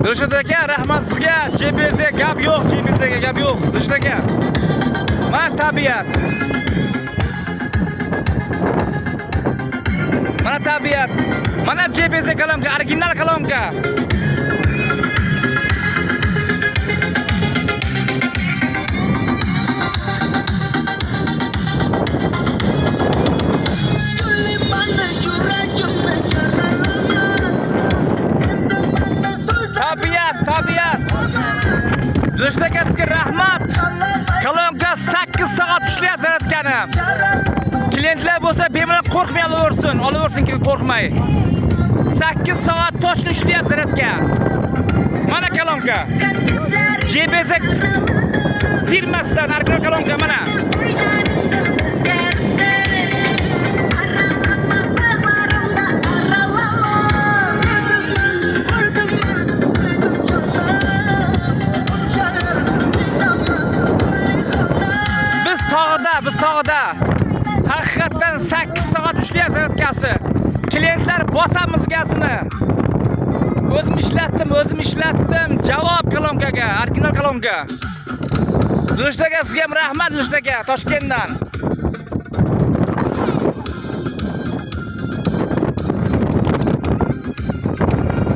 Dilshod aka, rahmat sizga. GPSga gap yo'q, GPSga gap yo'q. Dilshod aka. Mana tabiat. Mana tabiat. Mana GPSga kalomka, original kalomka. Tabiat. Dilshod aka, sizga rahmat. Kalomka 8 soat ishlayapti zaryadkani. Klientlar bo'lsa bemalol qo'rqmay olaversin, kim qo'rqmay. 8 soat to'shni ishlayapti zaryadka. Mana kalomka. GPS firmasidan original kalomka mana. Biz tog'da haqiqatan 8 soat ishlayapti zaryadkasi. Klientlar bosamiz gazini. O'zim ishlatdim. Javob kalomkaga, original kalomka. Dilshod aka, sizga ham rahmat Dilshod aka, Toshkentdan.